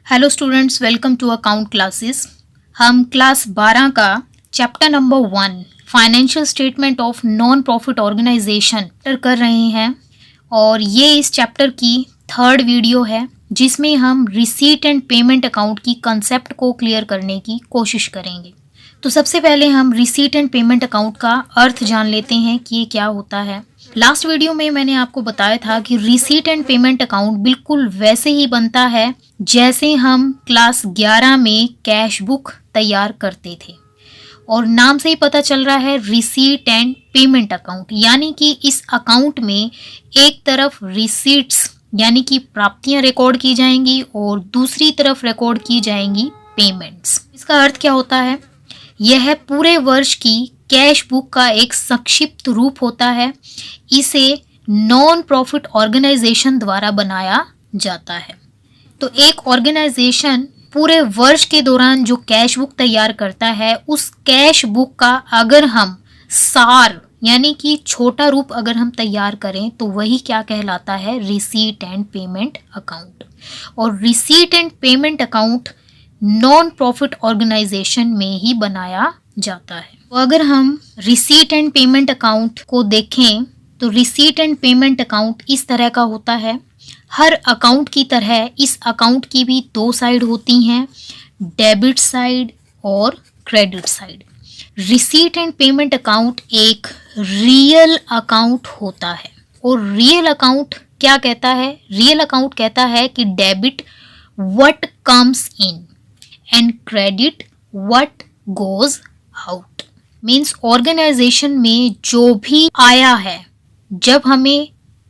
Hello students, welcome to account classes. हम class 12 का chapter number 1 financial statement of non profit organisation कर रहे हैं और ये इस चैप्टर की थर्ड वीडियो है जिसमें हम रिसीट एंड पेमेंट अकाउंट की कंसेप्ट को क्लियर करने की कोशिश करेंगे। तो सबसे पहले हम रिसीट एंड पेमेंट अकाउंट का अर्थ जान लेते हैं कि ये क्या होता है। लास्ट वीडियो में मैंने आपको बताया था कि रिसीट एंड पेमेंट अकाउंट बिल्कुल वैसे ही बनता है जैसे हम क्लास 11 में कैश बुक तैयार करते थे और नाम से ही पता चल रहा है रिसीट एंड पेमेंट अकाउंट, यानी कि इस अकाउंट में एक तरफ रिसीट्स यानी कि प्राप्तियां रिकॉर्ड की जाएंगी और दूसरी तरफ रिकॉर्ड की जाएंगी पेमेंट्स। इसका अर्थ क्या होता है? यह पूरे वर्ष की कैश बुक का एक संक्षिप्त रूप होता है। इसे नॉन प्रॉफिट ऑर्गेनाइजेशन द्वारा बनाया जाता है। तो एक ऑर्गेनाइजेशन पूरे वर्ष के दौरान जो कैश बुक तैयार करता है, उस कैश बुक का अगर हम सार यानी कि छोटा रूप अगर हम तैयार करें तो वही क्या कहलाता है? Receipt and payment account. और receipt and payment account non profit organisation में ही बनाया जाता है। तो अगर हम रिसीट एंड पेमेंट अकाउंट को देखें तो रिसीट एंड पेमेंट अकाउंट इस तरह का होता है। हर अकाउंट की तरह इस अकाउंट की भी दो साइड होती हैं, डेबिट साइड और credit side. Receipt and payment account एक रियल अकाउंट होता है और रियल अकाउंट क्या कहता है? रियल अकाउंट कहता है कि debit what comes in and credit what goes out. Means organisation में जो भी आया है, जब हमें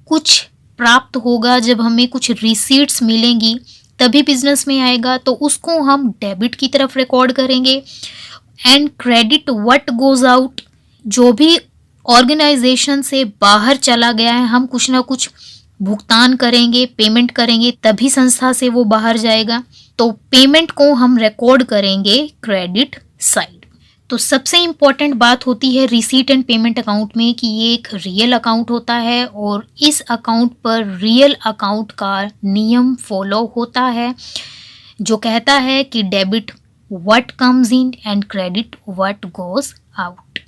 कुछ प्राप्त होगा, जब हमें कुछ रिसीट्स मिलेंगी तभी बिजनेस में आएगा, तो उसको हम डेबिट की तरफ रिकॉर्ड करेंगे। And credit what goes out, जो भी ऑर्गेनाइजेशन से बाहर चला गया है, हम कुछ ना कुछ भुगतान करेंगे, पेमेंट करेंगे, तभी संस्था से वो बाहर जाएगा, तो पेमेंट को हम रिकॉर्ड करेंगे क्रेडिट साइड। तो सबसे इम्पॉर्टेंट बात होती है रिसीट एंड पेमेंट अकाउंट में कि ये एक रियल अकाउंट होता है और इस अकाउंट पर रियल अकाउंट का नियम फॉलो होता है जो कहता है कि debit what comes in and credit what goes out.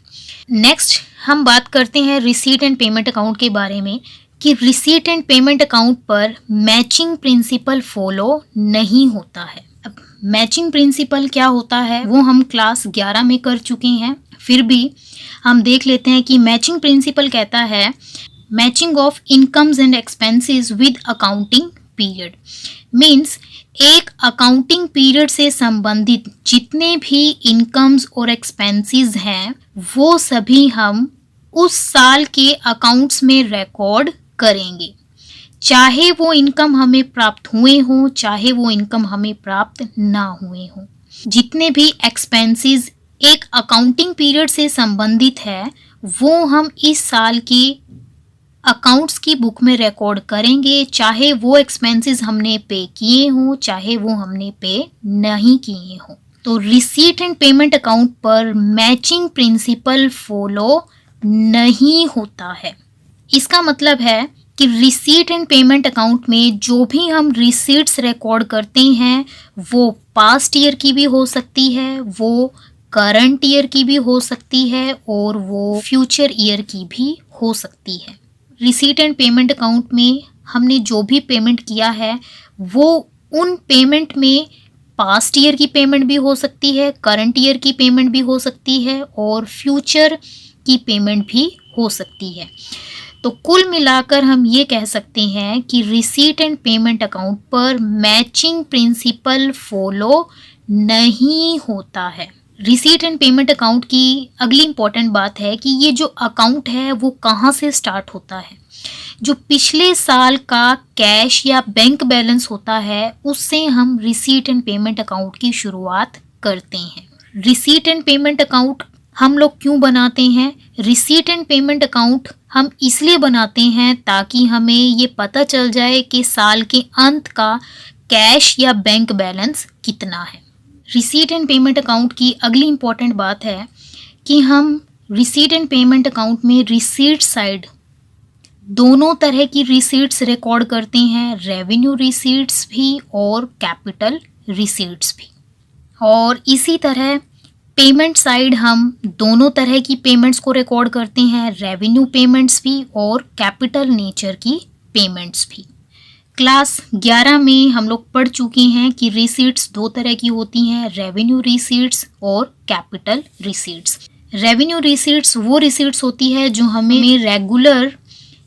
Next हम बात करते हैं रिसीट एंड पेमेंट अकाउंट के बारे में कि रिसीट एंड पेमेंट अकाउंट पर मैचिंग प्रिंसिपल फॉलो नहीं होता है। अब मैचिंग प्रिंसिपल क्या होता है वो हम क्लास 11 में कर चुके हैं, फिर भी हम देख लेते हैं कि मैचिंग प्रिंसिपल कहता है matching of incomes and expenses with accounting period. Means एक अकाउंटिंग पीरियड से संबंधित जितने भी इनकम्स और एक्सपेंसेस हैं वो सभी हम उस साल के अकाउंट्स में रिकॉर्ड करेंगे, चाहे वो इनकम हमें प्राप्त हुए हों, चाहे वो इनकम हमें प्राप्त ना हुए हों। जितने भी एक्सपेंसेस एक अकाउंटिंग पीरियड से संबंधित है वो हम इस साल की अकाउंट्स की बुक में रिकॉर्ड करेंगे, चाहे वो एक्सपेंसेस हमने पे किए हों, चाहे वो हमने पे नहीं किए हों। तो रिसीट एंड पेमेंट अकाउंट पर मैचिंग प्रिंसिपल फॉलो नहीं होता है। इसका मतलब है कि रिसीट एंड पेमेंट अकाउंट में जो भी हम रिसीट्स रिकॉर्ड करते हैं वो पास्ट ईयर की भी हो सकती है, वो करंट ईयर की भी हो सकती है और वो फ्यूचर ईयर की भी हो सकती है। रिसीट एंड पेमेंट अकाउंट में हमने जो भी पेमेंट किया है वो उन पेमेंट में पास्ट ईयर की पेमेंट भी हो सकती है, करंट ईयर की पेमेंट भी हो सकती है और फ्यूचर की पेमेंट भी हो सकती है। तो कुल मिलाकर हम ये कह सकते हैं कि रिसीट एंड पेमेंट अकाउंट पर मैचिंग प्रिंसिपल फॉलो नहीं होता है। रिसीट एंड पेमेंट अकाउंट की अगली इंपॉर्टेंट बात है कि ये जो अकाउंट है वो कहाँ से स्टार्ट होता है। जो पिछले साल का कैश या बैंक बैलेंस होता है उससे हम रिसीट एंड पेमेंट अकाउंट की शुरुआत करते हैं। रिसीट एंड पेमेंट अकाउंट हम लोग क्यों बनाते हैं? रिसीट एंड पेमेंट अकाउंट हम इसलिए बनाते हैं ताकि हमें ये पता चल जाए कि साल के अंत का कैश या बैंक बैलेंस कितना है। रिसीट एंड पेमेंट अकाउंट की अगली इम्पॉर्टेंट बात है कि हम रिसीट एंड पेमेंट अकाउंट में रिसीट साइड दोनों तरह की रिसीट्स रिकॉर्ड करते हैं, रेवेन्यू रिसीट्स भी और कैपिटल रिसीट्स भी। और इसी तरह पेमेंट साइड हम दोनों तरह की पेमेंट्स को रिकॉर्ड करते हैं, रेवेन्यू पेमेंट्स भी और कैपिटल नेचर की पेमेंट्स भी। क्लास 11 में हम लोग पढ़ चुके हैं कि रिसीट्स दो तरह की होती हैं, रेवेन्यू रिसीट्स और कैपिटल रिसीट्स। रेवेन्यू रिसीट्स वो रिसीट्स होती है जो हमें रेगुलर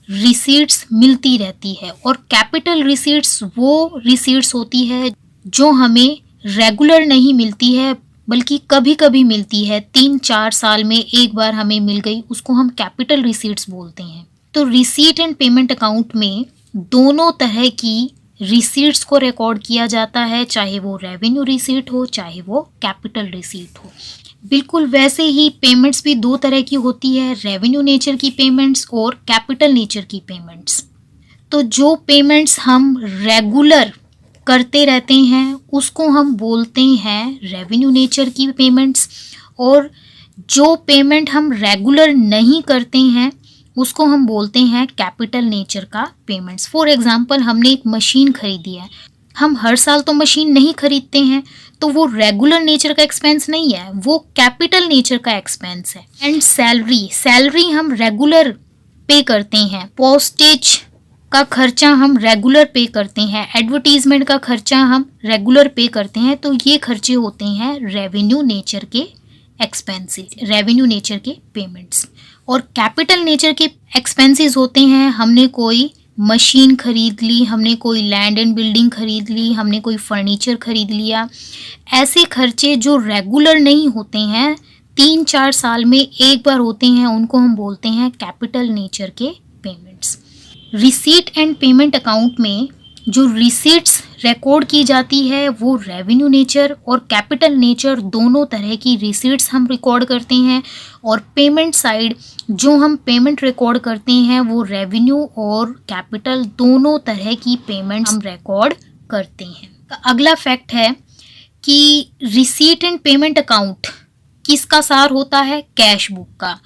रिसीट्स मिलती रहती है, और कैपिटल रिसीट्स वो रिसीट्स होती है जो हमें रेगुलर नहीं मिलती है बल्कि कभी कभी मिलती है, 3-4 साल में एक बार हमें मिल गई, उसको हम कैपिटल रिसीट्स बोलते हैं। तो रिसीट एंड पेमेंट अकाउंट में दोनों तरह की रिसीट्स को रिकॉर्ड किया जाता है, चाहे वो रेवेन्यू रिसीट हो चाहे वो कैपिटल रिसीट हो। बिल्कुल वैसे ही पेमेंट्स भी दो तरह की होती है, रेवेन्यू नेचर की पेमेंट्स और कैपिटल नेचर की पेमेंट्स। तो जो पेमेंट्स हम रेगुलर करते रहते हैं उसको हम बोलते हैं रेवेन्यू नेचर की पेमेंट्स, और जो पेमेंट हम रेगुलर नहीं करते हैं उसको हम बोलते हैं कैपिटल नेचर का पेमेंट्स। फॉर एग्जांपल, हमने एक मशीन खरीदी है, हम हर साल तो मशीन नहीं खरीदते हैं, तो वो रेगुलर नेचर का एक्सपेंस नहीं है, वो कैपिटल नेचर का एक्सपेंस है। एंड सैलरी हम रेगुलर पे करते हैं, पोस्टेज का खर्चा हम रेगुलर पे करते हैं, एडवर्टीजमेंट का खर्चा हम रेगुलर पे करते हैं, तो ये खर्चे होते हैं रेवेन्यू नेचर के एक्सपेंसेस, रेवेन्यू नेचर के पेमेंट्स। और कैपिटल नेचर के एक्सपेंसेस होते हैं, हमने कोई मशीन खरीद ली, हमने कोई लैंड एंड बिल्डिंग खरीद ली, हमने कोई फर्नीचर खरीद लिया। ऐसे खर्चे जो रेगुलर नहीं होते हैं, 3-4 साल में एक बार होते हैं, उनको हम बोलते हैं कैपिटल नेचर के payments. Receipt and payment account में जो रिसीट्स रिकॉर्ड की जाती है वो रेवेन्यू नेचर और कैपिटल नेचर दोनों तरह की रिसीट्स हम रिकॉर्ड करते हैं, और पेमेंट साइड जो हम पेमेंट रिकॉर्ड करते हैं वो रेवेन्यू और कैपिटल दोनों तरह की पेमेंट हम रिकॉर्ड करते हैं। अगला फैक्ट है कि रिसीट एंड पेमेंट अकाउंट किसका सार होता है? कैश बुक का।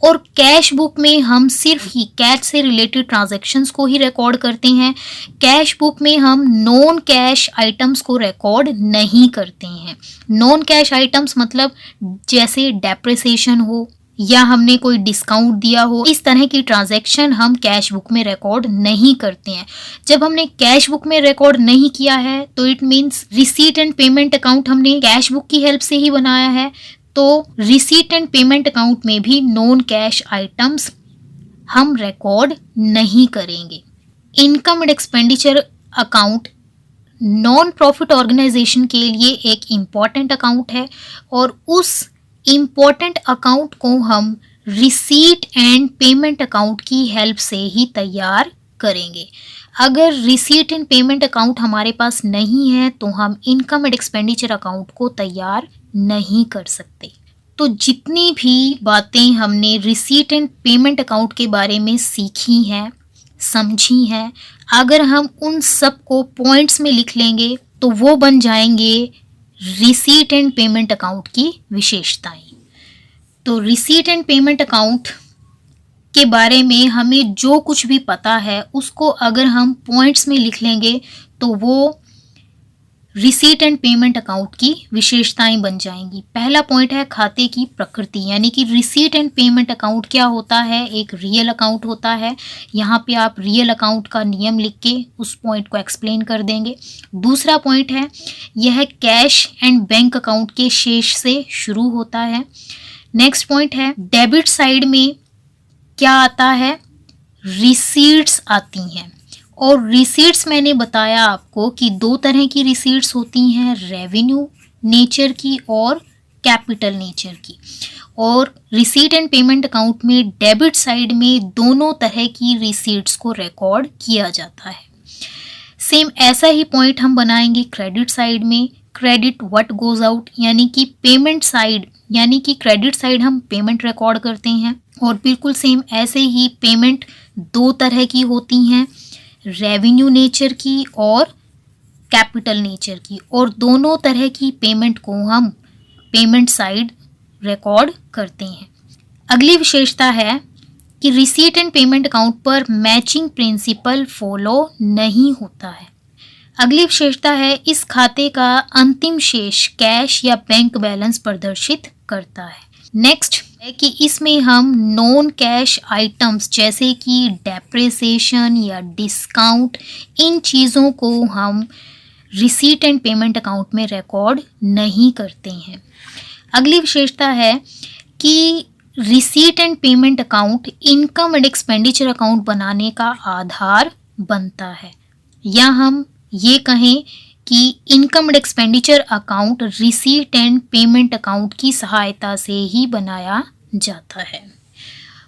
और कैश बुक में हम सिर्फ ही कैश से रिलेटेड ट्रांजैक्शंस को ही रिकॉर्ड करते हैं। कैश बुक में हम नॉन कैश आइटम्स को रिकॉर्ड नहीं करते हैं। नॉन कैश आइटम्स मतलब जैसे डेप्रिसिएशन हो या हमने कोई डिस्काउंट दिया हो, इस तरह की ट्रांजैक्शन हम कैश बुक में रिकॉर्ड नहीं करते हैं। जब हमने कैश बुक में रिकॉर्ड नहीं किया है तो it means receipt and payment account हमने कैश बुक की हेल्प से ही बनाया है, तो रिसीट एंड पेमेंट अकाउंट में भी नॉन कैश आइटम्स हम रिकॉर्ड नहीं करेंगे। Income and expenditure account non profit organisation के लिए एक इम्पॉर्टेंट अकाउंट है, और उस इम्पॉर्टेंट अकाउंट को हम रिसीट एंड पेमेंट अकाउंट की हेल्प से ही तैयार करेंगे। अगर रिसीट एंड पेमेंट अकाउंट हमारे पास नहीं है तो हम इनकम एंड एक्सपेंडिचर अकाउंट को तैयार नहीं कर सकते। तो जितनी भी बातें हमने रिसीट एंड पेमेंट अकाउंट के बारे में सीखी हैं, समझी हैं, अगर हम उन सब को पॉइंट्स में लिख लेंगे तो वो बन जाएंगे रिसीट एंड पेमेंट अकाउंट की विशेषताएं। तो रिसीट एंड पेमेंट अकाउंट के बारे में हमें जो कुछ भी पता है उसको अगर हम पॉइंट्स में लिख लेंगे तो वो रिसीट एंड पेमेंट अकाउंट की विशेषताएं बन जाएंगी। पहला पॉइंट है खाते की प्रकृति, यानी कि रिसीट एंड पेमेंट अकाउंट क्या होता है? एक रियल अकाउंट होता है। यहाँ पे आप रियल अकाउंट का नियम लिख के उस पॉइंट को एक्सप्लेन कर देंगे। दूसरा पॉइंट है यह कैश एंड बैंक अकाउंट के शेष से शुरू होता है। नेक्स्ट पॉइंट है डेबिट साइड में क्या आता है? रिसीट्स आती हैं, और रिसीट्स मैंने बताया आपको कि दो तरह की रिसीट्स होती हैं, रेवेन्यू नेचर की और कैपिटल नेचर की। और रिसीट एंड पेमेंट अकाउंट में डेबिट साइड में दोनों तरह की रिसीट्स को रिकॉर्ड किया जाता है। सेम ऐसा ही पॉइंट हम बनाएंगे क्रेडिट साइड में। क्रेडिट व्हाट गोज आउट, यानी कि पेमेंट साइड, यानी कि क्रेडिट साइड हम पेमेंट रिकॉर्ड करते हैं। और बिल्कुल सेम ऐसे ही पेमेंट दो तरह की होती हैं, रेवेन्यू नेचर की और कैपिटल नेचर की, और दोनों तरह की पेमेंट को हम पेमेंट साइड रिकॉर्ड करते हैं। अगली विशेषता है कि रिसीट एंड पेमेंट अकाउंट पर मैचिंग प्रिंसिपल फॉलो नहीं होता है। अगली विशेषता है इस खाते का अंतिम शेष कैश या बैंक बैलेंस प्रदर्शित करता है। नेक्स्ट है कि इसमें हम नॉन कैश आइटम्स जैसे कि डेप्रिसिएशन या डिस्काउंट, इन चीज़ों को हम रिसीट एंड पेमेंट अकाउंट में रिकॉर्ड नहीं करते हैं। अगली विशेषता है कि receipt and payment account income and expenditure account बनाने का आधार बनता है, या हम ये कहें कि income and expenditure account receipt and payment account की सहायता से ही बनाया जाता है।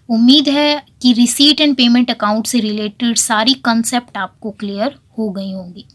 उम्मीद है कि रिसीट एंड पेमेंट अकाउंट से रिलेटेड सारी कंसेप्ट आपको क्लियर हो गई होंगी।